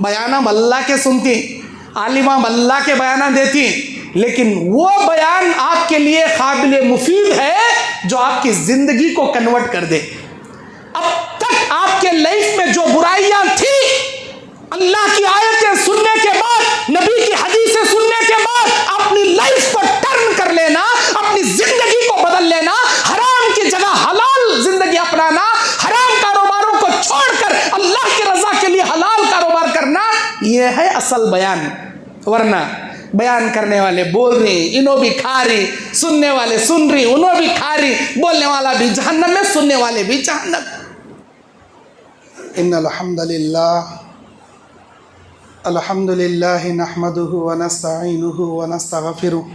बयाना अल्लाह के सुनती, आलिमा अल्लाह के बयाना देती, लेकिन वो बयान आपके लिए काबिल मुफीद है जो आपकी ज़िंदगी को कन्वर्ट कर दे। अब तक आपके लाइफ में जो बुराइयां थी, अल्लाह की आयतें सुनने के बाद, नबी की हदीसें सुनने के बाद अपनी लाइफ को टर्न कर लेना, अपनी जिंदगी को बदल लेना, हराम की जगह हलाल जिंदगी अपनाना, हराम कारोबारों को छोड़कर अल्लाह की रजा के लिए हलाल कारोबार करना, यह है असल बयान। वरना बयान करने वाले बोल रही, इन्हों भी खा रही, सुनने वाले सुन रही, उन्हों भी खा रही, बोलने वाला भी जहन्नम में, सुनने वाले भी जहन्नम। इन्नल हम्दुलिल्लाह अल्हम्दुलिल्लाहि नहमदुहु व नस्तईनुहु व नस्तगफिरुहु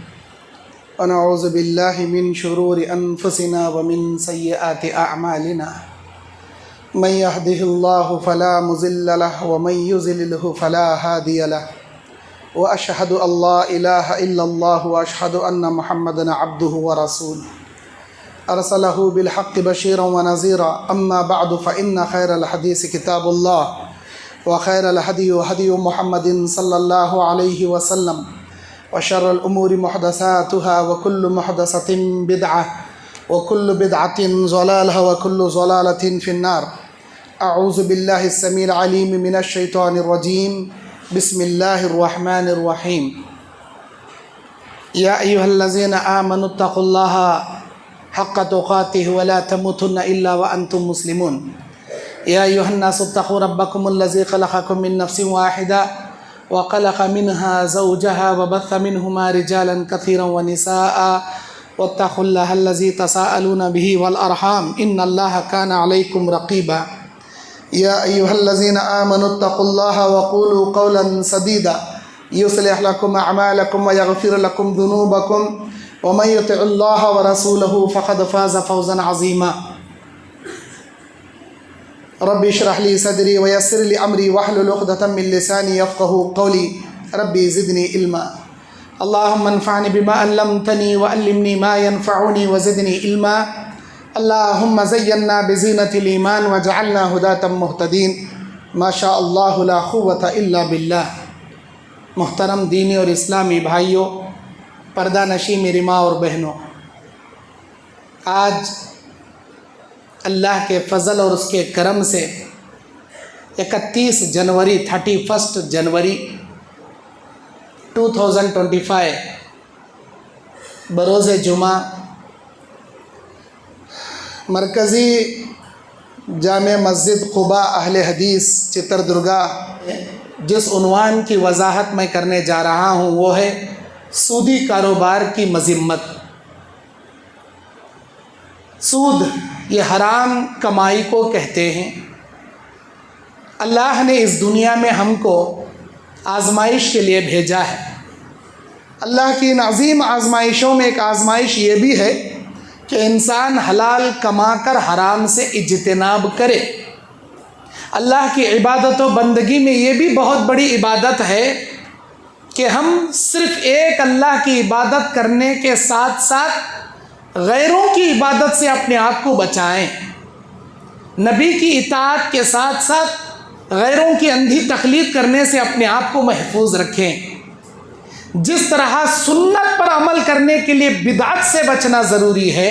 व नऊज़ु बिल्लाहि मिन शुरूरि अनफुसिना व मिन सय्यिआति अअमालिना मन यहदिहिल्लाहु फला मुज़िल्ल लहु व मन युज़लिलहु फला हादिय लहु व अशहदु अल्ला इलाहा इल्लल्लाहु व अशहदु अन्न मुहम्मदन अब्दुहु व रसूलुहु अरसलहु बिल हक़्क़ि बशीरन व नज़ीरा अम्मा बअदु फ़इन्न खैरल हदीस किताबुल्लाह व खैरल हदी हदी मुहम्मदिन सल्लल्लाहु अलैहि वसल्लम व शर्रल उमूरि मुहदसातुहा व कुल्लु मुहदसतिन बिदअह व कुल्लु बिदअतिन ज़लालह व कुल्लु ज़लालतिन फिन्नार। अऊज़ु बिल्लाहि अस्समीइल अलीम मिनश शैतानिर रजीम। बिस्मिल्लाहिर रहमानिर रहीम। या अय्युहल्लज़ीना आमनुत्तक़ुल्लाहा हक़्क़ तुक़ातिहि व ला तमूतुन्ना इल्ला व अंतुम मुस्लिमून। या अय्युहन्नासुत्तक़ू रब्बकुमुल्लज़ी ख़लक़कुम मिन नफ़्सिन वाहिदा व ख़लक़ मिन्हा ज़ौजहा व बस्स मिन्हुमा रिजालन कसीरन व निसाअ वत्तक़ुल्लाहल्लज़ी तसाअलूना बिही वल अरहाम इन्नल्लाहा काना अलैकुम रक़ीबा। या अय्युहल्लज़ीना आमनुत्तक़ुल्लाहा व क़ूलू क़ौलन सदीदा युस्लिह लकुम अअमालकुम व यग़फ़िर लकुम ज़ुनूबकुम व मन युति'िल्लाहा व रसूलहु फ़क़द फ़ाज़ फ़ौज़न अज़ीमा। रब्बि इश्रह ली सदरी व यस्सिर ली अमरी वहलुल उक़दतम मिन लिसानी यफ़क़हू क़ौली रब्बी ज़िदनी इल्मा। अल्लाहुम्मा अन्फ़अनी बिमा अल्लमतनी व अल्लिमनी मा यनफ़अुनी व ज़िदनी इल्मा। अल्लाहुम्मा ज़य्यन्ना बिज़ीनतिल ईमान व जअलना हुदातम मुहतदीन। माशा अल्लाहु ला क़ुव्वता इल्ला बिल्लाह। मुहतरम दीनी और इस्लामी भाइयों, पर्दा नशी मेरी माँ और बहनों, आज अल्लाह के फ़ज़ल और उसके करम से 31 जनवरी 31 जनवरी 2025 बरोज़ जुमा मरकज़ी जामे मस्जिद क़ुबा अहले हदीस चित्रदुर्गा, जिस उन्वान की वजाहत मैं करने जा रहा हूँ वो है सूदी कारोबार की मज़म्मत। सूद ये हराम कमाई को कहते हैं। अल्लाह ने इस दुनिया में हमको आज़माइश के लिए भेजा है। अल्लाह की इन अज़ीम आज़माइशों में एक आज़माइश ये भी है कि इंसान हलाल कमाकर हराम से इज्तिनाब करे। अल्लाह की इबादत व बंदगी में ये भी बहुत बड़ी इबादत है कि हम सिर्फ़ एक अल्लाह की इबादत करने के साथ साथ गैरों की इबादत से अपने आप को बचाएं। नबी की इताअत के साथ साथ गैरों की अंधी तक़लीद करने से अपने आप को महफूज रखें। जिस तरह सुन्नत पर अमल करने के लिए बिदअत से बचना ज़रूरी है,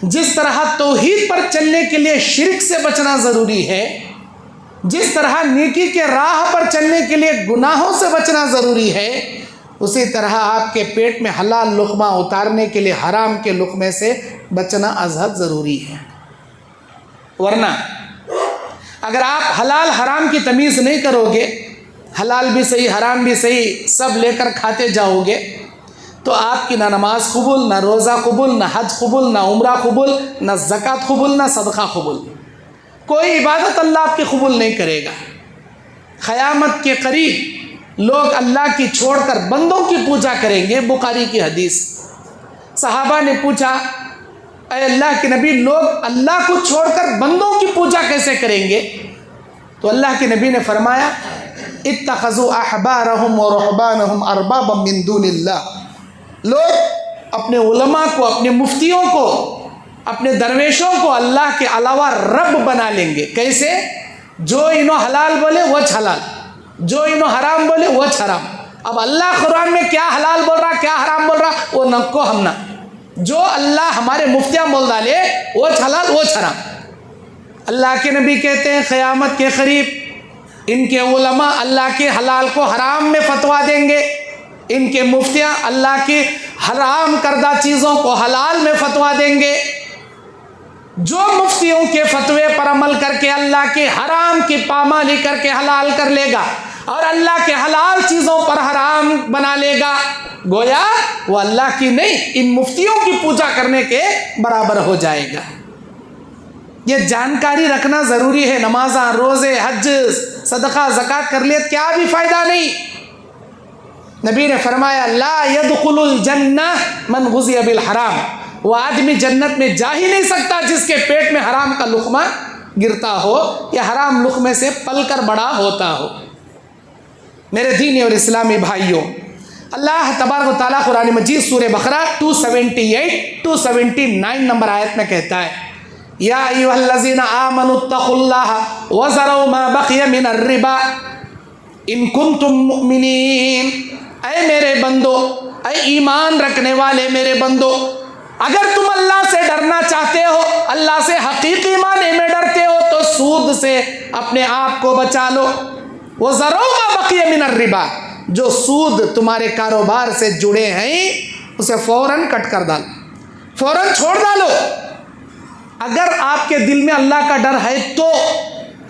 जिस तरह तौहीद पर चलने के लिए शिर्क से बचना ज़रूरी है, जिस तरह नेकी के राह पर चलने के लिए गुनाहों से बचना ज़रूरी है, उसी तरह आपके पेट में हलाल लुक़मा उतारने के लिए हराम के लुक़मे से बचना अज़हद ज़रूरी है। वरना अगर आप हलाल हराम की तमीज़ नहीं करोगे, हलाल भी सही हराम भी सही सब लेकर खाते जाओगे, तो आपकी ना नमाज कबूल, ना रोज़ा कबूल, ना हज कबूल, ना उम्रा कबूल, ना ज़कात कबूल, ना सदका कबूल, कोई इबादत अल्लाह आपकी कबूल नहीं करेगा। क़यामत के करीब लोग अल्लाह की छोड़कर बंदों की पूजा करेंगे। बुखारी की हदीस। सहाबा ने पूछा, ऐ अल्लाह के नबी, लोग अल्लाह को छोड़कर बंदों की पूजा कैसे करेंगे? तो अल्लाह के नबी ने फरमाया, इत्तख़ज़ू अहबारहुम व रुहबानहुम अरबाबम मिन दूनिल्लाह। लोग अपने उलमा को, अपने मुफ्तियों को, अपने दरवेशों को अल्लाह के अलावा रब बना लेंगे। कैसे? जो इन्हों हलाल बोले वह हलाल, जो इन्हों हराम बोले वो हराम। अब अल्लाह कुरान में क्या हलाल बोल रहा क्या हराम बोल रहा वो नक्को हम ना, जो अल्लाह हमारे मुफ्तियाँ बोल डाले वो हलाल वो हराम। अल्लाह के नबी कहते हैं क़यामत के करीब इनके उलमा अल्लाह के हलाल को हराम में फतवा देंगे, इनके मुफ्तियाँ अल्लाह की हराम करदा चीज़ों को हलाल में फतवा देंगे। जो मुफ्तियों के फतवे पर अमल करके अल्लाह के हराम की पामाली करके हलाल कर लेगा और अल्लाह के हलाल चीज़ों पर हराम बना लेगा, गोया वो अल्लाह की नहीं इन मुफ्तियों की पूजा करने के बराबर हो जाएगा। ये जानकारी रखना ज़रूरी है। नमाज़ा, रोज़े, हज, सदका, ज़कात कर ले क्या भी फ़ायदा नहीं। नबी ने फरमाया ला यदखुलुल जन्नह मन गुज़िया बिल हराम, वो आदमी जन्नत में जा ही नहीं सकता जिसके पेट में हराम का लुक़मा गिरता हो या हराम लुक़मे से पलकर बड़ा होता हो। मेरे दीनी और इस्लामी भाइयों, अल्लाह तबारक व तआला कुरान मजीद सूरह बकरा 278-279 नंबर आयत में कहता है या अय्युहल्लज़ीना आमनुत्तक़ुल्लाह वज़रऊ मा बक़िया मिनर रिबा इन कुंतुम मुमिनीन। ऐ मेरे बंदो, ऐ ईमान रखने वाले मेरे बंदो, अगर तुम अल्लाह से डरना चाहते हो, अल्लाह से हकीकी माने में डरते हो तो सूद से अपने आप को बचा लो। वज़रऊ मा बक़िया मिनर रिबा, जो सूद तुम्हारे कारोबार से जुड़े हैं उसे फ़ौरन कट कर डालो, फ़ौरन छोड़ डालो। अगर आपके दिल में अल्लाह का डर है तो,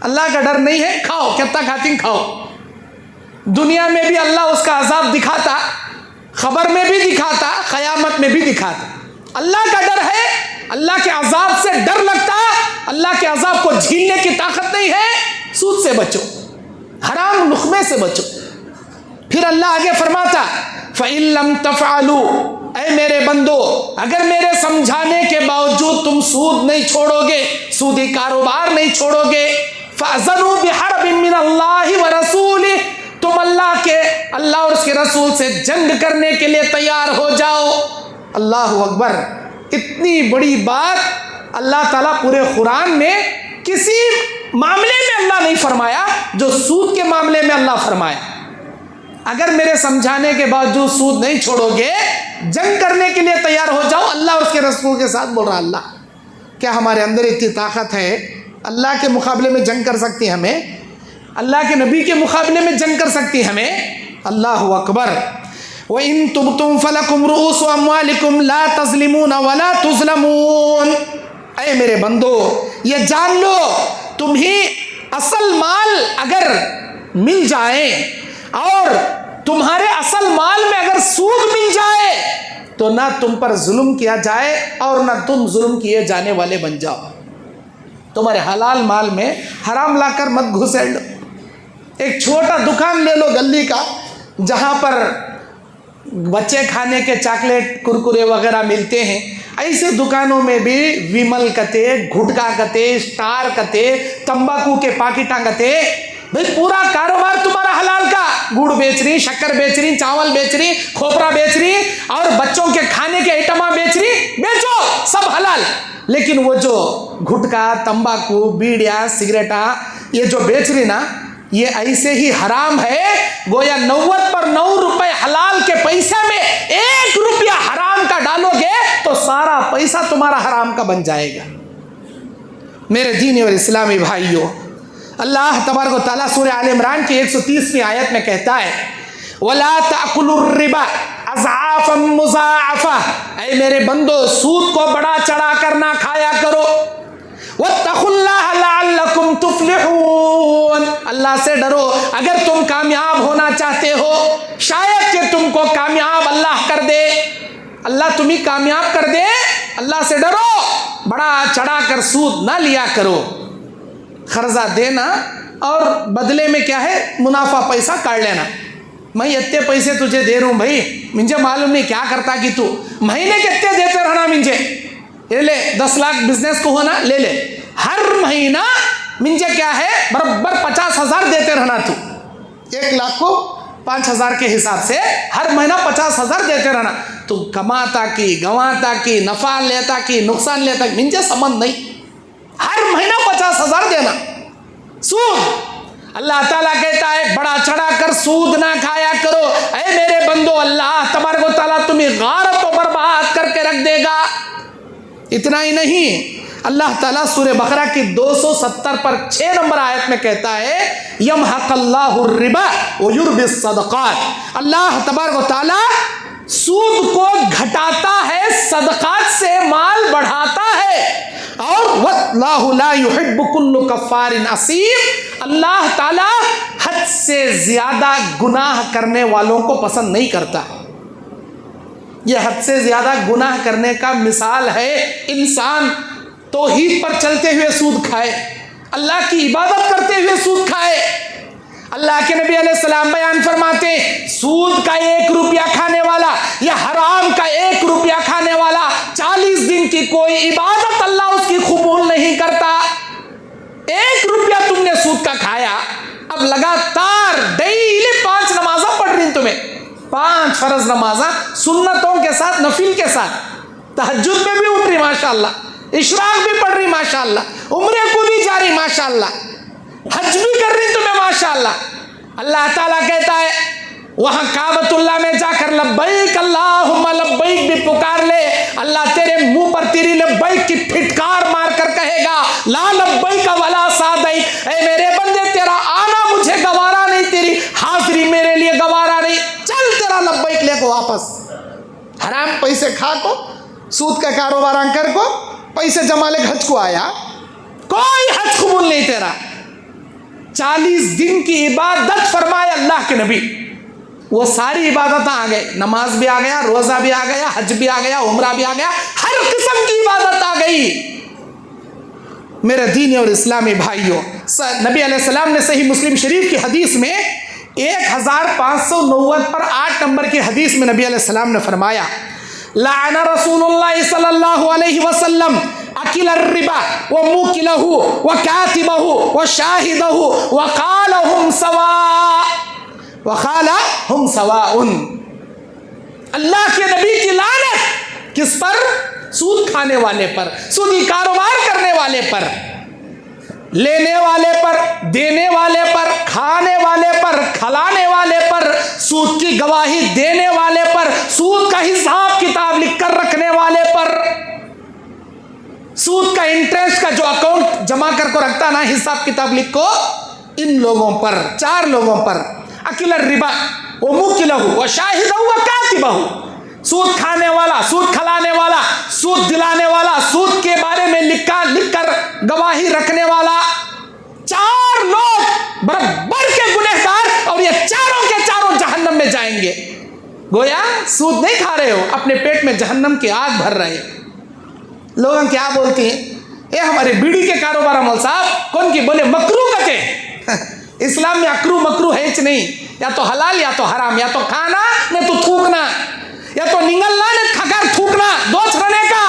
अल्लाह का डर नहीं है, खाओ कितना खाती खाओ। दुनिया में भी अल्लाह उसका अजाब दिखाता, खबर में भी दिखाता, क़यामत में भी दिखाता। अल्लाह का डर है, अल्लाह के अजाब से डर लगता, अल्लाह के अजाब को झेलने की ताकत नहीं है, सूद से बचो, हराम लुक़मे से बचो। फिर अल्लाह आगे फरमाता फ़इन लम तफ़अलू, ऐ मेरे बंदो अगर मेरे समझाने के बावजूद तुम सूद नहीं छोड़ोगे, सूदी कारोबार नहीं छोड़ोगे, फ़अज़नू बिहर्बिन मिनल्लाहि व रसूलिही, तुम अल्लाह और उसके रसूल से जंग करने के लिए तैयार हो जाओ। अल्लाह अकबर, इतनी बड़ी बात अल्लाह ताला पूरे कुरान में किसी मामले में अल्लाह नहीं फरमाया जो सूद के मामले में अल्लाह फरमाया। अगर मेरे समझाने के बावजूद सूद नहीं छोड़ोगे, जंग करने के लिए तैयार हो जाओ। अल्लाह और उसके रसूल के साथ बोल रहा अल्लाह, क्या हमारे अंदर इतनी ताकत है अल्लाह के मुकाबले में जंग कर सकती है हमें, अल्लाह के नबी के मुकाबले में जंग कर सकती है हमें। अल्लाह अकबर। व इन तुम फलकुम रुऊसु अम्वालिकुम ला तज़लिमून वला तुज़लमून, ऐ मेरे बंदो ये जान लो तुम्हें असल माल अगर मिल जाए और तुम्हारे असल माल में अगर सूद मिल जाए तो ना तुम पर जुल्म किया जाए और ना तुम जुल्म किए जाने वाले बन जाओ। तुम्हारे हलाल माल में हराम लाकर मत घुसेड़ लो। एक छोटा दुकान ले लो गली का, जहाँ पर बच्चे खाने के चॉकलेट कुरकुरे वगैरह मिलते हैं, ऐसे दुकानों में भी विमल कते, गुटखा कते, स्टार कते, तंबाकू के पाकिटा कते। भाई पूरा कारोबार तुम्हारा हलाल का, गुड़ बेच रही, शक्कर बेच रही, चावल बेच रही, खोपरा बेच रही और बच्चों के खाने के आइटमा बेच रही, बेचो सब हलाल। लेकिन वो जो गुटखा, तंबाकू, बीड़िया, सिगरेटा ये जो बेच रही ना, ये ऐसे ही हराम है। गोया 90 पर 9 रुपए हलाल के पैसे में 1 रुपया हराम का डालोगे तो सारा पैसा तुम्हारा हराम का बन जाएगा। मेरे दीनी और इस्लामी भाइयों, अल्लाह तबारक व तआला सूरह आल इमरान की 130वीं आयत में कहता है वला ताकुलुर रिबा अज़आफ़न मुज़ाअफ़ा, ऐ मेरे बंदो सूद को बड़ा चढ़ा कर ना खाया करो। वत्तक़ुल्लाह लअल्लकुम तुफ़्लिहून, अल्लाह से डरो अगर तुम कामयाब होना चाहते हो, शायद कि तुमको कामयाब अल्लाह कर दे, अल्लाह तुम्हें कामयाब कर दे। अल्लाह से डरो, बड़ा चढ़ा कर सूद ना लिया करो। कर्जा देना और बदले में क्या है, मुनाफा पैसा काट लेना। मैं इतने पैसे तुझे दे रहा हूँ भाई, मुझे मालूम नहीं क्या करता कि तू महीने के इतने देते रहना, मुझे ये ले 10 लाख बिजनेस को होना ले ले, हर महीना मुझे क्या है बराबर 50,000 देते रहना। तू 1 लाख को 5,000 के हिसाब से हर महीना 50,000 देते रहना। तू कमाता कि गंवाता कि नफा लेता कि नुकसान लेता, मुझे संबंध नहीं, हर महीना 50,000 देना सूद। अल्लाह ताला कहता है बड़ा चढ़ा कर सूद ना खाया करो। ऐ मेरे बंदो, अल्लाह तबारक व तआला तुम्हें गारत और बर्बाद करके रख देगा। इतना ही नहीं, अल्लाह ताला सूरह बकरा की 270 पर 6 नंबर आयत में कहता है यमहक़ल्लाहु रिबा व युर्बिस सदक़ात। अल्लाह तबारक व तआला सूद को घटाता है, सदक़ात से माल बढ़ाता है। और वल्लाहु ला युहिब्बु कुल्लु कफ़ारिन असीम, अल्लाह ताला हद से ज्यादा गुनाह करने वालों को पसंद नहीं करता। यह हद से ज्यादा गुनाह करने का मिसाल है इंसान तौहीद पर चलते हुए सूद खाए, अल्लाह की इबादत करते हुए सूद खाए। अल्लाह के नबी अलैहिस्सलाम बयान फरमाते सूद का 1 रुपया खाने वाला या हराम का 1 रुपया खाने वाला 40 दिन की कोई इबादत अल्लाह उसकी कबूल नहीं करता। 1 रुपया तुमने सूद का खाया, अब लगातार डेली 5 नमाज़ें पढ़ रही तुम्हें, 5 फर्ज नमाज़ें सुन्नतों के साथ, नफिल के साथ, तहज्जुद में भी उठ रही माशाअल्लाह, इशराक भी पढ़ रही माशाअल्लाह, उम्रे को भी जा रही माशाअल्लाह, हज भी कर रही तुम्हें माशाअल्लाह। अल्लाह ताला कहता है वहां काबतुल्लाह में जाकर लब्बैक अल्लाहुम्मा लब्बैक भी पुकार ले, अल्लाह तेरे मुंह पर तेरी लब्बैक की फिटकार मार कर कहेगा ला लब्बैक वला सादैक, ऐ मेरे बंदे तेरा आना मुझे गवारा नहीं, तेरी हाजिरी मेरे लिए गवारा नहीं, चल तेरा लब्बैक लेको वापस। हराम पैसे खा को, सूद का कारोबार कर को, पैसे जमा ले हज को आया, कोई हज कबूल नहीं तेरा। 40 दिन की इबादत फरमाए अल्लाह के नबी, वो सारी इबादत आ गए, नमाज भी आ गया, रोजा भी आ गया, हज भी आ गया, उम्रा भी आ गया, हर किस्म की इबादत आ गई। मेरे दीनी और इस्लामी भाइयों, नबी अलैहिस्सलाम ने सही मुस्लिम शरीफ की हदीस में 1590 पर 8 नंबर की हदीस में नबी अलैहिस्सलाम ने फरमाया लाना रसूलुल्लाह सल्लल्लाहु अलैहि वसल्लम अकिल रिबा व मुकिलहु व कातिबहु व शाहिदहु व क़ालहुम सवाउन। अल्लाह के नबी की लानत किस पर? सूद खाने वाले पर, सूदी कारोबार करने वाले पर, लेने वाले पर, देने वाले पर, खाने वाले पर, खिलाने वाले पर, सूद की गवाही देने वाले पर, सूद का हिसाब किताब लिख कर रखने वाले पर, सूद का इंटरेस्ट का जो अकाउंट जमा कर को रखता ना, हिसाब किताब लिख को, इन लोगों पर, 4 लोगों पर, अकिल रिबा व मुकिलहु व शाहिदहु व कातिबहु, सूद खाने वाला, सूद खिलाने वाला, सूद दिलाने वाला, सूद के बारे में लिख कर गवाही रखने वाला, 4 लोग बराबर के गुनहगार, और ये चारों के चारों जहन्नम में जाएंगे। गोया सूद नहीं खा रहे हो, अपने पेट में जहन्नम की आग भर रहे। लोग क्या बोलते हैं, ये हमारे बीड़ी के कारोबार मौल साहब कौन की बोले मकरू कते इस्लाम में अकरू मकरू है नहीं, या तो हलाल या तो हराम, या तो खाना नहीं तो थूकना, या तो निगलना नहीं खकर थूकना, दो छरने का।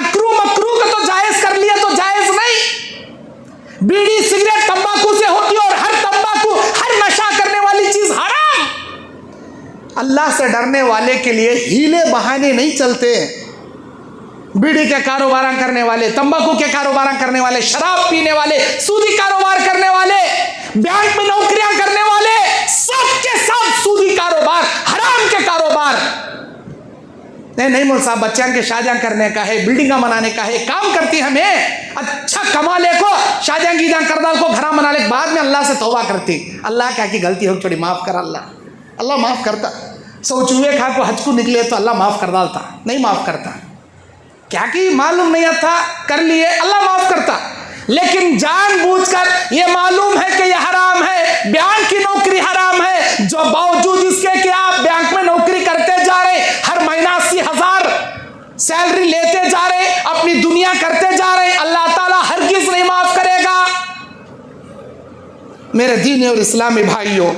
अकरू मकरू का तो जायज कर लिया तो जायज नहीं। बीड़ी सिगरेट तंबाकू से होती है, और हर तंबाकू, हर नशा करने वाली चीज हराम। अल्लाह से डरने वाले के लिए हीले बहाने नहीं चलते। बीड़ी के कारोबार करने वाले, तंबाकू के कारोबार करने वाले, शराब पीने वाले, सूदी कारोबार करने वाले, बैंक में नौकरियां करने वाले, सबके सब सूदी कारोबार, हराम के कारोबार। नहीं मोल साहब, बच्चा के शादियां करने का है, बिल्डिंगा बनाने का है, काम करती हमें अच्छा कमा ले को शादियां गीदा कर डाल को घरा बना ले, बाद में अल्लाह से तौबा करती। अल्लाह क्या की गलती हो थोड़ी माफ कर, अल्लाह माफ करता। 100 चूहे खा को हज को निकले तो अल्लाह माफ कर डालता, नहीं माफ करता। क्या कि मालूम नहीं था, कर लिए, अल्लाह माफ करता। लेकिन जानबूझकर ये मालूम है कि यह हराम है, बैंक की नौकरी हराम है, जो बावजूद इसके कि आप बैंक में नौकरी करते जा रहे, हर महीना 80,000 सैलरी लेते जा रहे, अपनी दुनिया करते जा रहे, अल्लाह ताला हरगिज नहीं माफ करेगा। मेरे दीनी और इस्लामी भाइयों,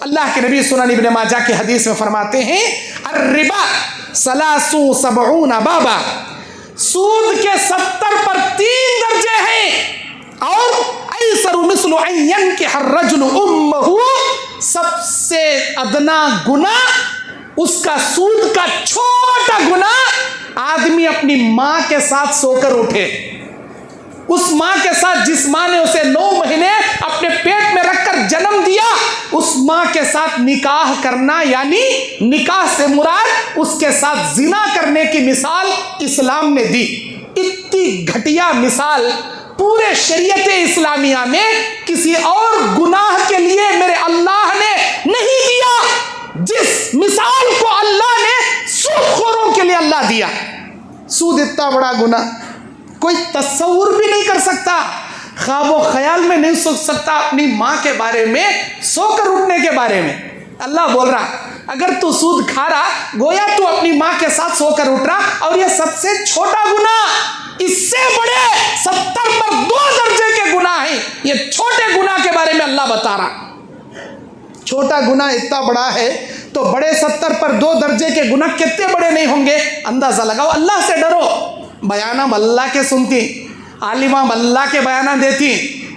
अल्लाह के नबी सुनन इब्न माजा की हदीस में फरमाते हैं अर्रिबा सलासु सबऊन बाबा, सूद के 70 पर 3 दर्जे हैं, और ऐसरु मिस्लु अय्यन के हर रजुल उम्महु, सबसे अदना गुना उसका सूद का छोटा गुना आदमी अपनी माँ के साथ सोकर उठे। उस माँ के साथ जिस माँ ने उसे 9 महीने अपने पेट में रखकर अगर जन्म दिया उस माँ के साथ निकाह करना, यानी निकाह से मुराद उसके साथ जिना करने की मिसाल इस्लाम ने दी। इतनी घटिया मिसाल पूरे शरीयत इस्लामिया में किसी और गुनाह के लिए मेरे अल्लाह ने नहीं दिया जिस मिसाल को अल्लाह ने सूदखोरों के लिए अल्लाह दिया। सूद इतना बड़ा गुनाह कोई तस्वुर भी नहीं कर सकता, ख्वाबो ख्याल में नहीं सोच सकता अपनी माँ के बारे में, सोकर उठने के बारे में। अल्लाह बोल रहा अगर तू सूद खा रहा, गोया तू अपनी माँ के साथ सोकर उठ रहा, और ये सबसे छोटा गुनाह, इससे बड़े 70 पर 2 दर्जे के गुनाह हैं। ये छोटे गुनाह के बारे में अल्लाह बता रहा। छोटा गुनाह इतना बड़ा है तो बड़े 70 पर 2 दर्जे के गुनाह कितने बड़े नहीं होंगे, अंदाजा लगाओ। अल्लाह से डरो। बयाना अल्लाह के सुनती, आलिमा अल्लाह के बयाना देती,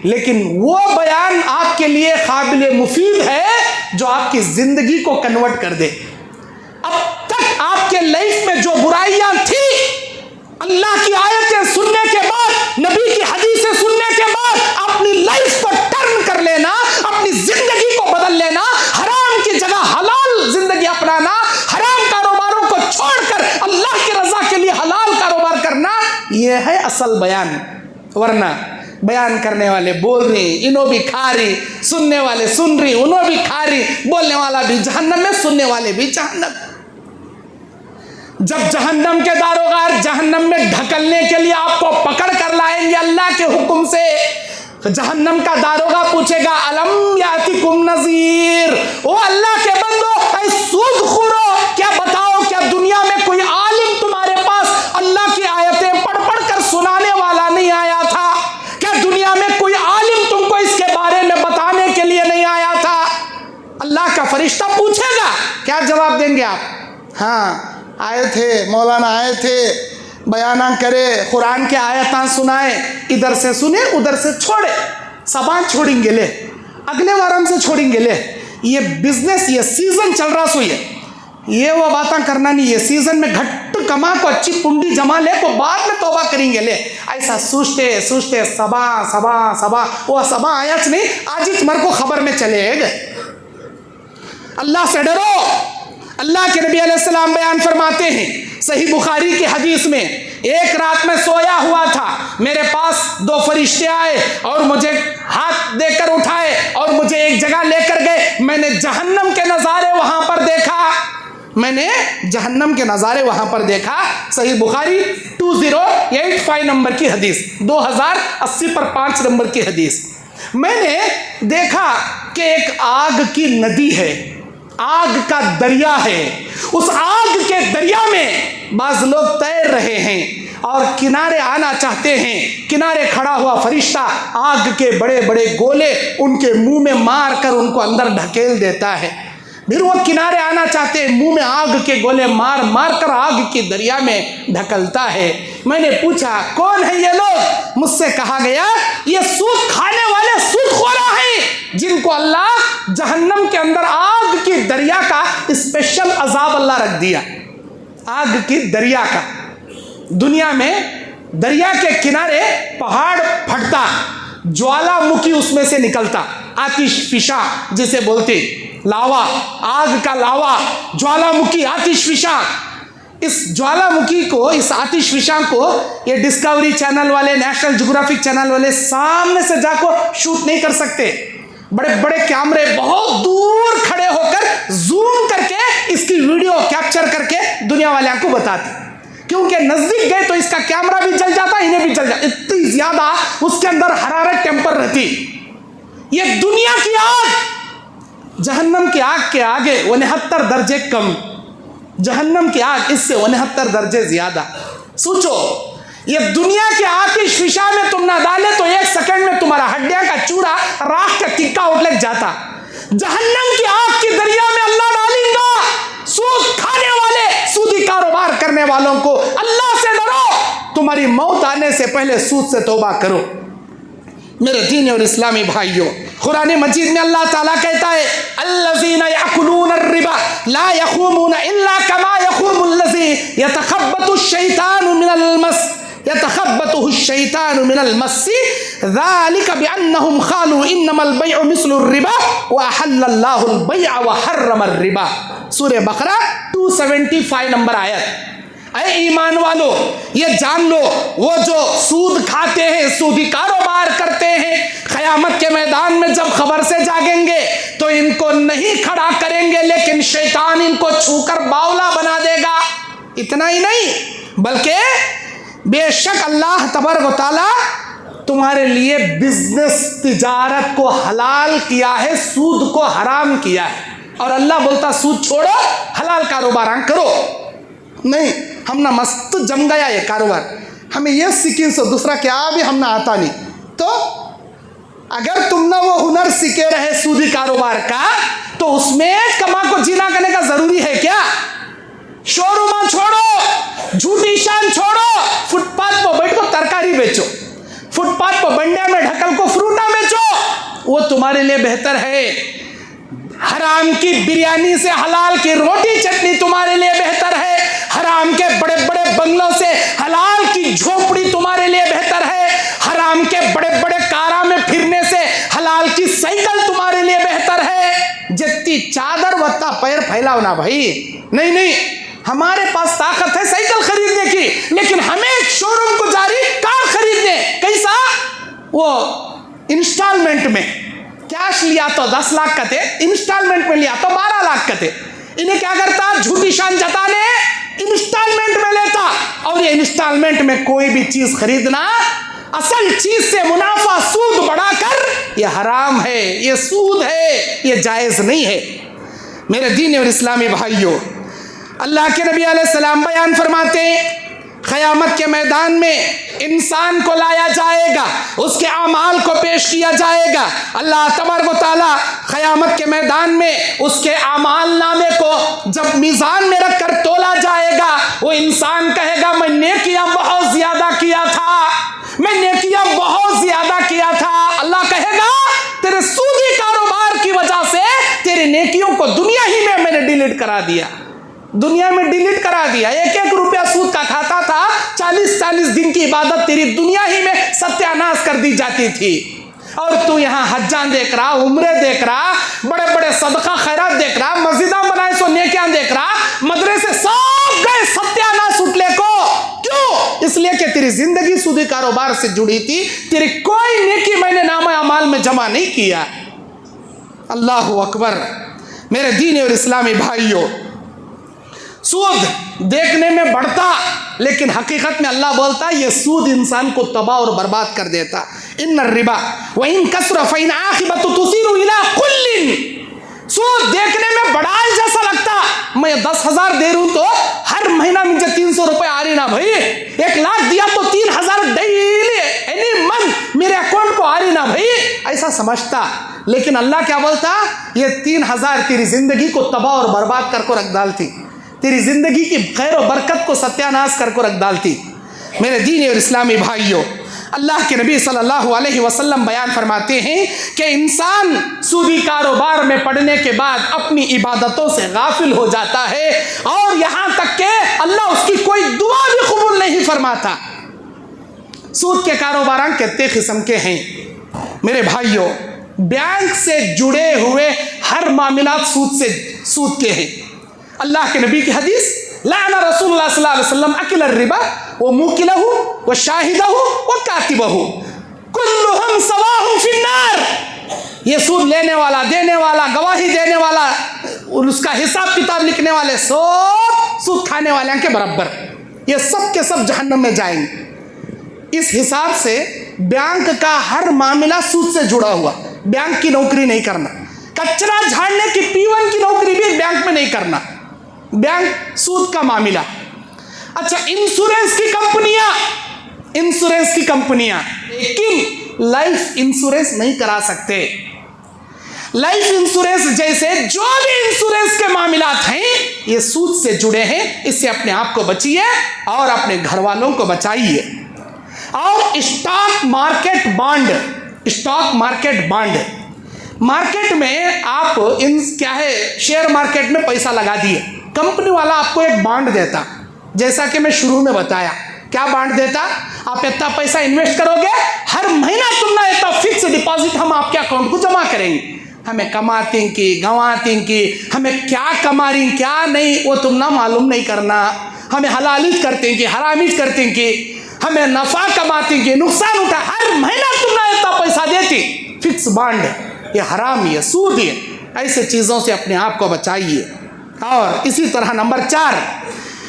लेकिन वो बयान आपके लिए काबिल मुफीद है जो आपकी जिंदगी को कन्वर्ट कर दे। अब तक आपके लाइफ में जो बुराइयां थी, अल्लाह की आयतें सुनने के बाद, नबी की हदीसें सुनने के बाद अपनी लाइफ को टर्न कर लेना, अपनी जिंदगी को बदल लेना, हराम की जगह हलाल जिंदगी अपनाना, हराम कारोबारों को छोड़कर अल्लाह की रजा के लिए हलाल कारोबार करना, यह है असल बयान। वरना बयान करने वाले बोल रही, इनो भी खा रही, सुनने वाले सुन रही, उनो भी खा रही, बोलने वाला भी जहन्नम में, सुनने वाले भी जहन्नम। जब जहन्नम के दारोगार जहन्नम में ढकलने के लिए आपको पकड़ कर लाएंगे अल्लाह के हुक्म से, तो जहन्नम का दारोगा पूछेगा अलम यातिकुम नज़ीर, ओ अल्लाह के बंदो, ऐ सूदखोरो, क्या बताओ क्या दुनिया में कोई आलिम तुम्हारे पास अल्लाह की आयतें पढ़ पढ़ कर सुनाने वाला नहीं आया था? क्या दुनिया में कोई आलिम तुमको इसके बारे में बताने के लिए नहीं आया था? अल्लाह का फरिश्ता पूछेगा, क्या जवाब देंगे आप? हाँ आए थे, मौलाना आए थे, बयाना करे, कुरान के आयतां सुनाए, इधर से सुने उधर से छोड़े, सबान छोड़ेंगे ले, अगले वारम से छोड़ेंगे ले। ये बिजनेस, ये सीजन चल रहा सो ये वो बातें करना नहीं, ये सीजन में घट कमा को अच्छी पुंडी जमा ले को बाद में तौबा करेंगे ले, ऐसा सोचते सोचते सबा सबा सबा, वो सबा आयाच नहीं, आज ही तुम्हारे को खबर में चले गए। अल्लाह से डरो। अल्लाह के नबी अलैहिस्सलाम बयान फरमाते हैं सही बुखारी की हदीस में, एक रात में सोया हुआ था, मेरे पास 2 फरिश्ते आए और मुझे हाथ देकर उठाए और मुझे एक जगह लेकर गए। मैंने जहन्नम के नज़ारे वहां पर देखा, मैंने जहन्नम के नज़ारे वहां पर देखा। सही बुखारी 2085 नंबर की हदीस, 2080 पर 5 नंबर की हदीस। मैंने देखा कि एक आग की नदी है, आग का दरिया है, उस आग के दरिया में बाज लोग तैर रहे हैं और किनारे आना चाहते हैं। किनारे खड़ा हुआ फरिश्ता आग के बड़े बड़े गोले उनके मुंह में मार कर उनको अंदर ढकेल देता है। फिर वो किनारे आना चाहते हैं, मुंह में आग के गोले मार मार कर आग के दरिया में ढकलता है। मैंने पूछा कौन है ये लोग? मुझसे कहा गया ये सूद खाने वाले सूदखोरा हैं जिनको अल्लाह जहन्नम के अंदर आग की दरिया का स्पेशल अजाब अल्लाह रख दिया। आग की दरिया का, दुनिया में दरिया के किनारे पहाड़ फटता, ज्वालामुखी उसमें से निकलता, आतिशफिशा जिसे बोलते, लावा, आग का लावा, ज्वालामुखी, आतिशफिशा। इस ज्वालामुखी को, इस आतिशफिशा को ये डिस्कवरी चैनल वाले, नेशनल ज्योग्राफिक चैनल वाले सामने से जाकर शूट नहीं कर सकते। बड़े बड़े कैमरे बहुत दूर खड़े होकर जूम करके इसकी वीडियो कैप्चर करके दुनिया वाले को बताते, क्योंकि नजदीक गए तो इसका कैमरा भी जल जाता, इन्हें भी जल जाता, इतनी ज्यादा उसके अंदर हरारत टेम्पर रहती। ये दुनिया की आग जहन्नम की आग के आगे 69 दर्जे कम, जहन्नम की आग इससे 69 दर्जे ज्यादा। सोचो, ये दुनिया के आतिशफिशा में तुम ना डाले तो 1 सेकंड में तुम्हारा हड्डियां का चूड़ा राख का टिक्का उठ लग जाता। जहन्नम की आग की दरिया में अल्लाह डालेगा सूद खाने वाले, सूदी कारोबार करने वालों को। अल्लाह से डरो, तुम्हारी मौत आने से पहले सूद से तौबा करो। मेरे दीन और इस्लामी भाइयों, कुरान मजीद में अल्लाह ताला कहता है अल्लज़ीना यअकुलूना रिबा ला यक़ूमूना इल्ला कमा यक़ूमुल्लज़ी यतख़ब्बतुश शैतानु मिनल मस, यतख़ब्बतुहुश शैतानु मिनल मस्सी ज़ालिका बिअन्नहुम क़ालू इन्नमल बैउ मिस्लुर रिबा व अहल्लल्लाहुल बैअ व हर्रमर रिबा। सूरह बकरा 275 नंबर आयत। अरे ईमान वालों, ये जान लो, वो जो सूद खाते हैं, सूदी कारोबार करते हैं, क़यामत के मैदान में जब खबर से जागेंगे तो इनको नहीं खड़ा करेंगे, लेकिन शैतान इनको छूकर बावला बना देगा। इतना ही नहीं, बल्कि बेशक अल्लाह तबारक व तआला तुम्हारे लिए बिजनेस, तिजारत को हलाल किया है, सूद को हराम किया है। और अल्लाह बोलता सूद छोड़ो, हलाल कारोबार करो। नहीं, हम ना मस्त जम गया ये कारोबार, हमें ये सीखी से दूसरा क्या भी हम ना आता नहीं। तो अगर तुम ना वो हुनर सीखे रहे सूदी कारोबार का, तो उसमें कमा को जीना करने का जरूरी है क्या? शोरूम छोड़ो, झूठी शान छोड़ो, फुटपाथ पर बैठ को तरकारी बेचो, फुटपाथ पर बंडे में ढकल को फ्रूटा बेचो, वो तुम्हारे लिए बेहतर है। हराम की बिरयानी से हलाल की रोटी चटनी तुम्हारे लिए बेहतर है। हराम के बड़े बड़े बंगलों से हलाल की झोपड़ी तुम्हारे लिए बेहतर है। हराम के बड़े बड़े कारा में फिरने से हलाल की साइकिल तुम्हारे लिए बेहतर है। जितनी चादर वत्ता पैर फैलाओ ना भाई। नहीं नहीं, हमारे पास ताकत है साइकिल खरीदने की, लेकिन हमें शोरूम को जारी कार खरीदने, कैसा? वो इंस्टॉलमेंट में, कैश लिया तो 10 लाख का थे, इंस्टॉलमेंट में लिया तो 12 लाख का थे। इन्हें क्या करता? झूठी शान जताने इंस्टॉलमेंट में लेता। और ये इंस्टॉलमेंट में कोई भी चीज खरीदना, असल चीज से मुनाफा सूद बढ़ाकर, ये हराम है, ये सूद है, ये जायज नहीं है। मेरे दीन और इस्लामी भाइयों, अल्लाह के नबी अलैहिस्सलाम बयान फरमाते हैं, क़यामत के मैदान में इंसान को लाया जाएगा, उसके अमाल को पेश किया जाएगा। अल्लाह तबारक व तआला क़यामत के मैदान में उसके अमाल नामे को जब मीज़ान में रख कर तोला जाएगा, वो इंसान कहेगा मैं नेकियां बहुत ज़्यादा किया था, मैं नेकियां बहुत ज़्यादा किया था। अल्लाह कहेगा तेरे सूदी कारोबार की वजह से तेरी नेकियों को दुनिया ही में मैंने डिलीट करा दिया, दुनिया में डिलीट करा दिया। 1-1 रुपया सूद का खाता था, 40-40 दिन की इबादत तेरी दुनिया ही में सत्यानाश कर दी जाती थी। और तू यहाँ हज्जां देख रहा, उम्रे देख रहा, बड़े बड़े सदका खैरात देख रहा, मस्जिदा बनाए सो नेकियां देख रहा, मदरसे सब गए सत्यानाश उठले को। क्यों? इसलिए कि तेरी जिंदगी सूदी कारोबार से जुड़ी थी, तेरी कोई नेकी मैंने नामा अमाल में जमा नहीं किया। अल्लाह अकबर। मेरे दीन और इस्लामी भाइयों, सूद देखने में बढ़ता, लेकिन हकीकत में अल्लाह बोलता है ये सूद इंसान को तबाह और बर्बाद कर देता। इन्नर रिबा व इन कसरा फइन आखिबतु तुसीरु इला कुल्लिन। सूद देखने में बड़ा जैसा लगता, मैं 10,000 दे रहा तो हर महीना मुझे 300 रुपये आ रही ना भाई, 1 लाख दिया तो 3,000 डेली एनी मंथ मेरे अकाउंट को आ रही ना भाई, ऐसा समझता। लेकिन अल्लाह क्या बोलता? ये 3,000 तेरी जिंदगी को तबाह और बर्बाद करके रख डालती, तेरी जिंदगी की खैर और बरकत को सत्यानाश करके रख डालती। मेरे दीन और इस्लामी भाइयों, अल्लाह के नबी सल्लल्लाहु अलैहि वसल्लम बयान फरमाते हैं कि इंसान सूदी कारोबार में पड़ने के बाद अपनी इबादतों से गाफिल हो जाता है, और यहाँ तक कि अल्लाह उसकी कोई दुआ भी कबूल नहीं फरमाता। सूद के कारोबार कितने किस्म के हैं मेरे भाइयों? बैंक से जुड़े हुए हर मामला सूद के हैं। अल्लाह के नबी की हदीस, लाना रसूलुल्लाह सल्लल्लाहु अलैहि वसल्लम अकिल रिबा व मुकिलहु व शाहिदहु व कातिबहु कुल्लुहुम सवाहुम फिन्नार। ये सूद लेने वाला, देने वाला, गवाही देने वाला और उसका हिसाब किताब लिखने वाले सब सूद खाने वाले के बराबर, ये सब के सब जहन्नम में जाएंगे। इस हिसाब से बैंक का हर मामला सूद से जुड़ा हुआ। बैंक की नौकरी नहीं करना, कचरा झाड़ने की पीवन की नौकरी भी बैंक में नहीं करना, बैंक सूद का मामला। अच्छा, इंश्योरेंस की कंपनियां लेकिन लाइफ इंश्योरेंस नहीं करा सकते। लाइफ इंश्योरेंस जैसे जो भी इंश्योरेंस के मामलात हैं ये सूद से जुड़े हैं। इससे अपने आप को बचिए और अपने घर वालों को बचाइए। और स्टॉक मार्केट बॉन्ड, मार्केट में आप शेयर मार्केट में पैसा लगा दिए, कंपनी वाला आपको एक बॉन्ड देता, जैसा कि मैं शुरू में बताया। क्या बॉन्ड देता? आप इतना पैसा इन्वेस्ट करोगे, हर महीना तुम ना इतना फिक्स डिपॉजिट हम आपके अकाउंट को जमा करेंगे। हमें कमाती की गंवाती की, हमें क्या कमा रही क्या नहीं वो तुम ना मालूम नहीं करना। हमें हलालिज करते कि हरामिज करते कि, हमें नफ़ा कमाती कि नुकसान उठा, हर महीना तुम ना इतना पैसा देती। फिक्स बॉन्ड है, ये हराम है, सूद है। ऐसे चीज़ों से अपने आप को बचाइए। और इसी तरह नंबर 4,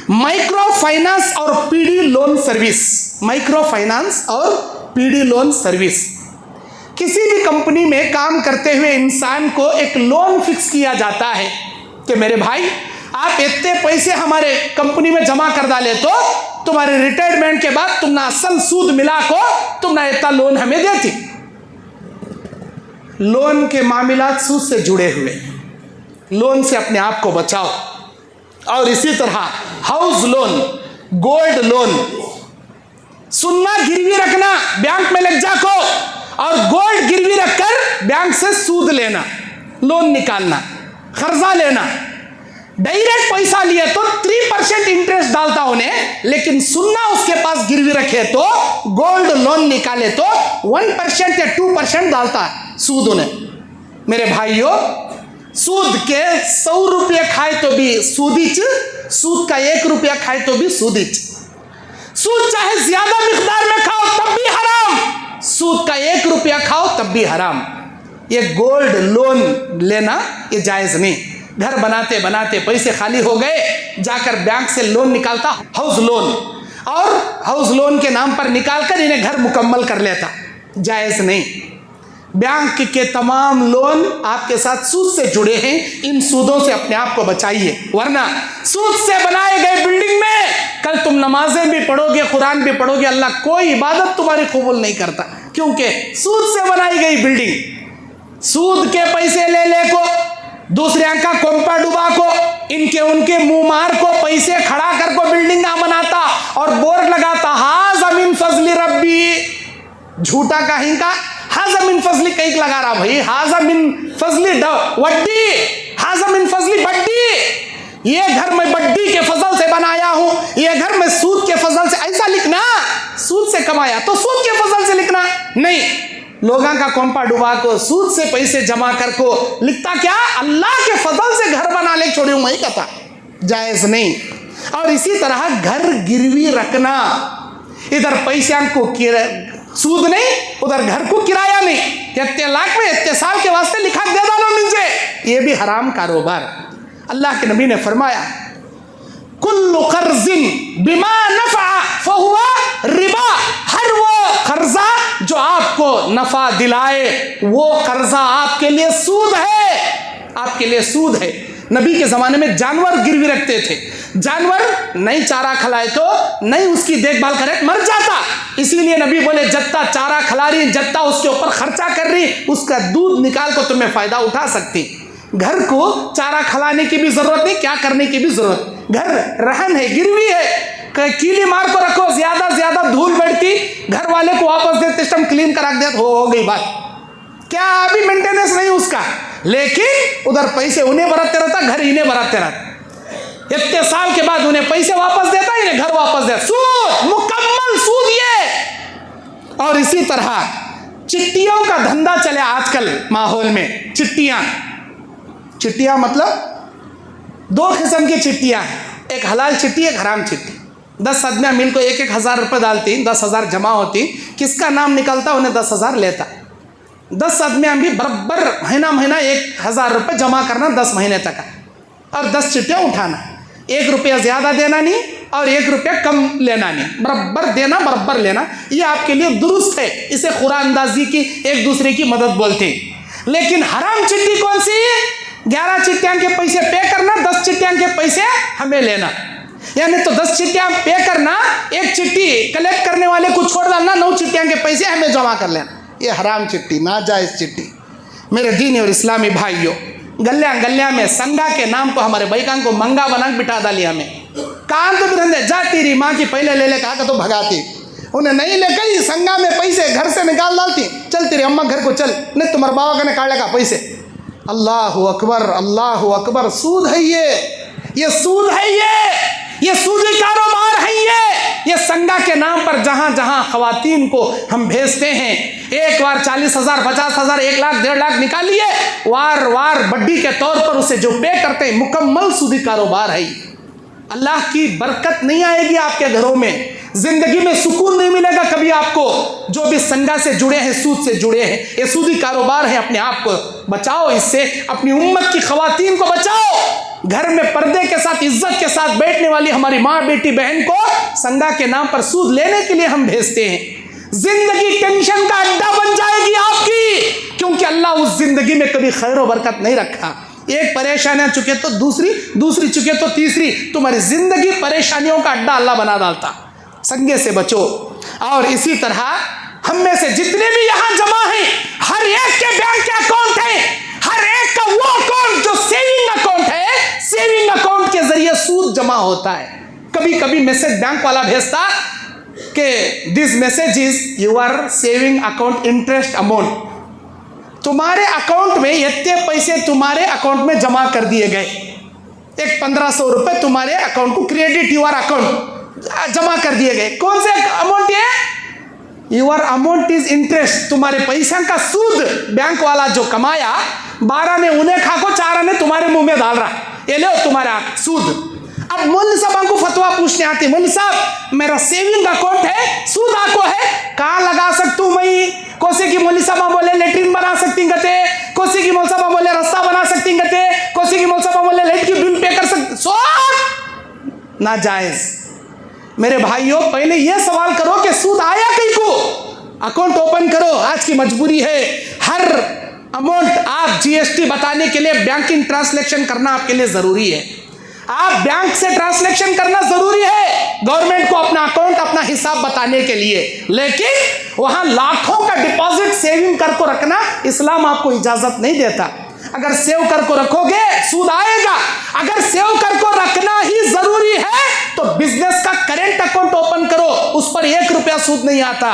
माइक्रो फाइनेंस और PD loan service. Micro finance और पीडी लोन सर्विस, किसी भी कंपनी में काम करते हुए इंसान को एक लोन फिक्स किया जाता है कि मेरे भाई आप इतने पैसे हमारे कंपनी में जमा कर डाले तो तुम्हारे रिटायरमेंट के बाद तुम ना असल सूद मिला को तुम ना इतना लोन हमें देती। लोन के मामलात सूद से जुड़े हुए, लोन से अपने आप को बचाओ। और इसी तरह हाउस लोन, गोल्ड लोन, सुन्ना गिरवी रखना बैंक में लग जाको और गोल्ड गिरवी रखकर बैंक से सूद लेना, लोन निकालना, कर्जा लेना। डायरेक्ट पैसा लिए तो 3% इंटरेस्ट डालता उन्हें, लेकिन सुन्ना उसके पास गिरवी रखे तो, गोल्ड लोन निकाले तो 1% या 2% डालता सूद उन्हें। मेरे भाइयों, सूद के 100 रुपये खाए तो भी सूदिच, सूद का 1 रुपया खाए तो भी सूदिच। सूद चाहे ज्यादा मिकदार में खाओ तब भी हराम, सूद का 1 रुपया खाओ तब भी हराम। ये गोल्ड लोन लेना ये जायज नहीं। घर बनाते बनाते पैसे खाली हो गए, जाकर बैंक से लोन निकालता हाउस लोन, और हाउस लोन के नाम पर निकालकर इन्हें घर मुकम्मल कर लेता, जायज नहीं। बैंक के तमाम लोन आपके साथ सूद से जुड़े हैं, इन सूदों से अपने आप को बचाइए, वरना सूद से बनाए गए बिल्डिंग में कल तुम नमाजें भी पढ़ोगे, कुरान भी पढ़ोगे, अल्लाह कोई इबादत तुम्हारी कबूल नहीं करता, क्योंकि सूद से बनाई गई बिल्डिंग। सूद के पैसे ले ले को, दूसरे का कोंपा डुबा को, इनके उनके मुंह मार को पैसे खड़ा कर को बिल्डिंग बनाता और बोर्ड लगाता, हाज़ा मिन फजली रब्बी। झूठा कहीं का हाज़ा मिन फजली कहीं लगा रहा भाई, हाज़ा मिन फजली वड्डी, हाज़ा मिन फजली बड्डी। ये घर मैं बड्डी के फजल से बनाया हूं, ये घर मैं सूद के फजल से, ऐसा लिखना। सूद से कमाया तो सूद के फजल से लिखना नहीं। लोगों का कोंपा डुबा को, सूद से पैसे जमा कर को लिखता क्या, अल्लाह के फजल से घर बना ले छोड़ी मैं कहता, जायज नहीं। और इसी तरह घर गिरवी रखना, इधर पैसा को सूद नहीं, उधर घर को किराया नहीं, इतने लाख में इतने साल के वास्ते लिखा दे दो मुझे, ये भी हराम कारोबार। अल्लाह के नबी ने फरमाया, कुल्लु कर्जिन बिमा नफा फहुवा रिबा। हर वो कर्जा जो आपको नफा दिलाए वो कर्जा आपके लिए सूद है, आपके लिए सूद है। नबी के ज़माने में जानवर गिरवी रखते थे, जानवर नहीं चारा खिलाए तो नहीं उसकी देखभाल करे मर जाता, इसीलिए नबी बोले जत्ता चारा खिला रही, जत्ता उसके ऊपर खर्चा कर रही, उसका दूध निकाल को तुम्हें फ़ायदा उठा सकती। घर को चारा खिलाने की भी ज़रूरत नहीं, क्या करने की भी ज़रूरत, घर रहन है, गिरवी है, कीली मार को रखो, ज़्यादा धूल बैठती, घर वाले को वापस दे, सिस्टम क्लीन करा दे, हो गई बात, क्या अभी मेंटेनेंस नहीं उसका, लेकिन उधर पैसे उन्हें बरतते रहता, घर इन्हें बरतते रहता, इतने साल के बाद उन्हें पैसे वापस देता, इन्हें घर वापस देता, सूद, मुकम्मल सूद ये। और इसी तरह चिट्टियों का धंधा चले आजकल माहौल में। चिट्टियां मतलब 2 किस्म की चिट्टियां हैं, एक हलाल चिट्टी, एक हराम चिट्टी। 10 आदमियाँ मिल को 1-1 हज़ार रुपये डालती, 10,000 जमा होती, किसका नाम निकलता उन्हें 10,000 लेता। 10 आदमियाँ भी बराबर महीना 1,000 रुपये जमा करना 10 महीने तक, और 10 चिट्टियाँ उठाना, 1 रुपया ज़्यादा देना नहीं और 1 रुपया कम लेना नहीं, बराबर देना बराबर लेना, ये आपके लिए दुरुस्त है, इसे कुरानंदाजी की, एक दूसरे की मदद बोलते हैं। लेकिन हराम चिट्ठी कौन सी, 11 चिट्टियाँ के पैसे पे करना, 10 चिट्टियाँ के पैसे हमें लेना, यानी तो 10 चिट्टियाँ पे करना, 1 चिट्ठी कलेक्ट करने वाले को छोड़ डालना, 9 चिट्टियाँ के पैसे हमें जमा कर लेना, ये हराम चिट्ठी, नाजायज़ चिट्ठी। मेरे दीनी और इस्लामी भाइयों, गलिया में संगा के नाम को हमारे बैकान को मंगा बना बिठा डाली, हमें कान तो बिरंदे जा तेरी माँ की पहले ले कहा तो भगाती, उन्हें नहीं ले गई, संगा में पैसे घर से निकाल डालती, चल तेरी अम्मा घर को चल, नहीं तुम्हारे बाबा का निकाल लेगा पैसे। अल्लाह अकबर, सूद है ये सूद है, ये सूदी कारोबार है ये। ये संगा के नाम पर जहाँ जहाँ ख़वातीन को हम भेजते हैं, एक बार 40,000, 50,000, 1 लाख, 1.5 लाख निकालिए, वार वार बड्डी के तौर पर उसे जो पे करते हैं, मुकम्मल सूदी कारोबार है। अल्लाह की बरकत नहीं आएगी आपके घरों में, जिंदगी में सुकून नहीं मिलेगा कभी आपको। जो भी संगा से जुड़े हैं, सूद से जुड़े हैं, ये सूदी कारोबार है। अपने आप को बचाओ इससे, अपनी उम्मत की ख़वातीन को बचाओ। घर में पर्दे के साथ, इज्जत के साथ बैठने वाली हमारी माँ, बेटी, बहन को संगा के नाम पर सूद लेने के लिए हम भेजते हैं। जिंदगी टेंशन का अड्डा बन जाएगी आपकी, क्योंकि अल्लाह उस जिंदगी में कभी खैर व बरकत नहीं रखा। एक परेशानियां चुके तो दूसरी, दूसरी चुके तो तीसरी, तुम्हारी जिंदगी परेशानियों का अड्डा अल्लाह बना डालता। संगे से बचो। और इसी तरह हम में से जितने भी यहाँ जमा हैं, हर एक के बैंक के अकाउंट है, हर एक का वो अकाउंट जो सेविंग अकाउंट है, सेविंग अकाउंट के जरिए सूद जमा होता है। कभी कभी मैसेज बैंक वाला भेजता कि this message is your saving account interest amount, तुम्हारे अकाउंट में इतने पैसे तुम्हारे अकाउंट में जमा कर दिए गए, एक 1500 रुपए तुम्हारे अकाउंट को क्रेडिट योर अकाउंट जमा कर दिए गए। कौन से अमाउंट है? योर अमाउंट इज इंटरेस्ट, तुम्हारे पैसा का सूद बैंक वाला जो कमाया, 12 ने उन्हें खाको, 4 ने तुम्हारे मुंह में डाल रहा, ये लो तुम्हारा सूद। अब मौलवी साहब को फतवा पूछने आती, मौलवी साहब मेरा सेविंग अकाउंट है, सूद आको है, कहाँ लगा सकता हूँ मैं? कोसी की मौलवी साहब बोले लेटरिन बना सकती गते, कोसी की मौलवी साहब बोले रास्ता बना सकती गते, कोसी की मौलवी साहब बोले लाइट की बिल पे कर सकते, सूद नाजायज। मेरे भाइयों, पहले यह सवाल करो कि सूद आया कहीं को, अकाउंट ओपन करो। आज की मजबूरी है, हर अमाउंट आप जीएसटी बताने के लिए बैंकिंग ट्रांसलेक्शन करना आपके लिए जरूरी है। आप बैंक से ट्रांसलेक्शन करना जरूरी है गवर्नमेंट को अपना अकाउंट, अपना हिसाब बताने के लिए, लेकिन वहां लाखों का डिपॉजिट सेविंग कर को रखना इस्लाम आपको इजाजत नहीं देता। अगर सेव कर को रखोगे सूद आएगा। अगर सेव कर को रखना ही जरूरी है तो बिजनेस का करेंट अकाउंट ओपन करो, उस पर 1 रुपया सूद नहीं आता।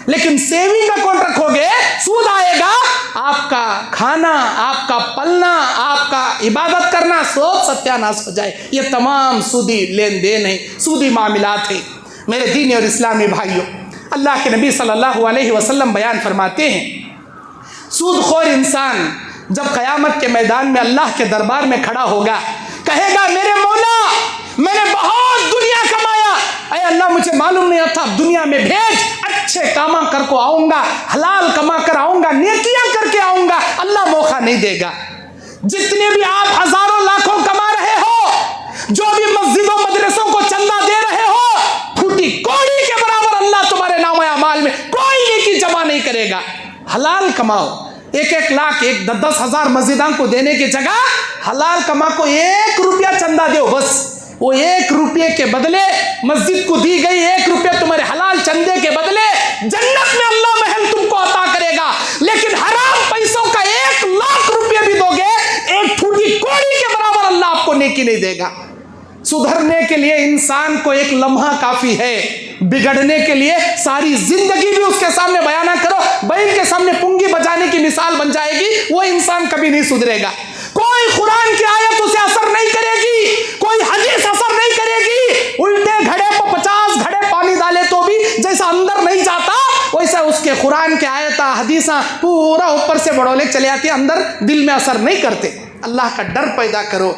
लेकिन सेविंग अकाउंट रखोगे सूद आएगा। आपका खाना, आपका पलना, आपका इबादत करना सब सत्यानाश हो जाए। ये तमाम सूदी लेन देन है, सूदी मामलात है। मेरे दीनी और इस्लामी भाइयों, अल्लाह के नबी सल्लल्लाहु अलैहि वसल्लम बयान फरमाते हैं, सूदखोर इंसान जब क़यामत के मैदान में अल्लाह के दरबार में खड़ा होगा, कहेगा मेरे मौला मैंने बहुत दुनिया कमाया, अरे अल्लाह मुझे मालूम नहीं था, दुनिया में भेज, अच्छे कामा कर को आऊँगा, हलाल कमा कर आऊँगा, नेकियां करके आऊँगा, अल्लाह मौका नहीं देगा। जितने भी आप हजारों लाखों कमा रहे हो, जो भी मस्जिदों मदरसों को चंदा दे रहे हो, फूटी कौड़ी के बराबर अल्लाह तुम्हारे नाम अमाल में कोई नेकी जमा नहीं करेगा। हलाल कमाओ, 1-1 लाख, 10-10 हजार मस्जिदां को देने की जगह हलाल कमा को 1 रुपया चंदा दो, बस वो 1 रुपये के बदले मस्जिद को दी गई 1 रुपया तुम्हारे हलाल चंदे के बदले जन्नत में अल्लाह महल तुमको अता करेगा। लेकिन हराम पैसों का 1 लाख रुपये भी दोगे, एक फूटी कौड़ी के बराबर अल्लाह आपको नेकी नहीं देगा। सुधरने के लिए इंसान को एक लम्हा काफी है, बिगड़ने के लिए सारी जिंदगी भी उसके सामने बयाना करो, बैल के सामने पुंगी बजाने की मिसाल बन जाएगी, वो इंसान कभी नहीं सुधरेगा। कोई कुरान की आयत उसे असर नहीं करेगी, कोई हदीस असर नहीं करेगी। उल्टे घड़े पर 50 घड़े पानी डाले तो भी जैसा अंदर नहीं जाता, वैसा उसके कुरान के आयत हदीसा पूरा ऊपर से बड़ोले चले आती, अंदर दिल में असर नहीं करते। अल्लाह का डर पैदा करो,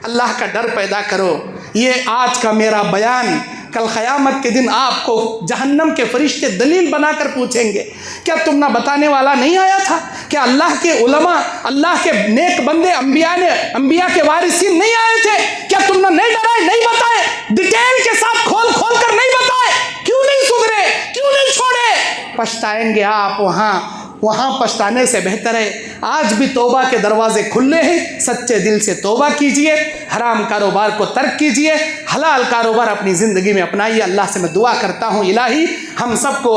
अल्लाह का डर पैदा करो। ये आज का मेरा बयान कल क़यामत के दिन आपको जहन्नम के फरिश्ते दलील बनाकर पूछेंगे, क्या तुम ना बताने वाला नहीं आया था? क्या अल्लाह के उलमा, अल्लाह के नेक बंदे, अंबिया के वारिसीन नहीं आए थे? क्या तुमने नहीं डराए, नहीं बताए, डिटेल के साथ खोल खोल कर नहीं बताए? क्यों नहीं सुधरे, क्यों नहीं छोड़े? पछताएंगे आप। वहाँ पछताने से बेहतर है आज भी तौबा के दरवाजे खुले हैं, सच्चे दिल से तौबा कीजिए, हराम कारोबार को तर्क कीजिए, हलाल कारोबार अपनी ज़िंदगी में अपनाइए। अल्लाह से मैं दुआ करता हूँ, इलाही हम सबको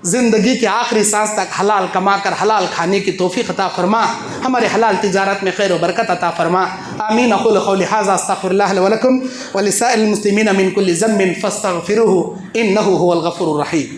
ज़िंदगी के आखिरी सांस तक हलाल कमा कर हलाल खाने की तौफीक अता फरमा, हमारे हलाल तिजारत में खैर व बरकत अता फरमा। आमीन। अक़ूलु क़ौली हाज़ा अस्तग़फ़िरुल्लाह ली व लकुम व लिसाइरिल मुस्लिमीन मिन कुल्लि ज़म्बिन फ़स्तग़फ़िरूहु इन्नहु हुवल गफ़ूरुर रहीम।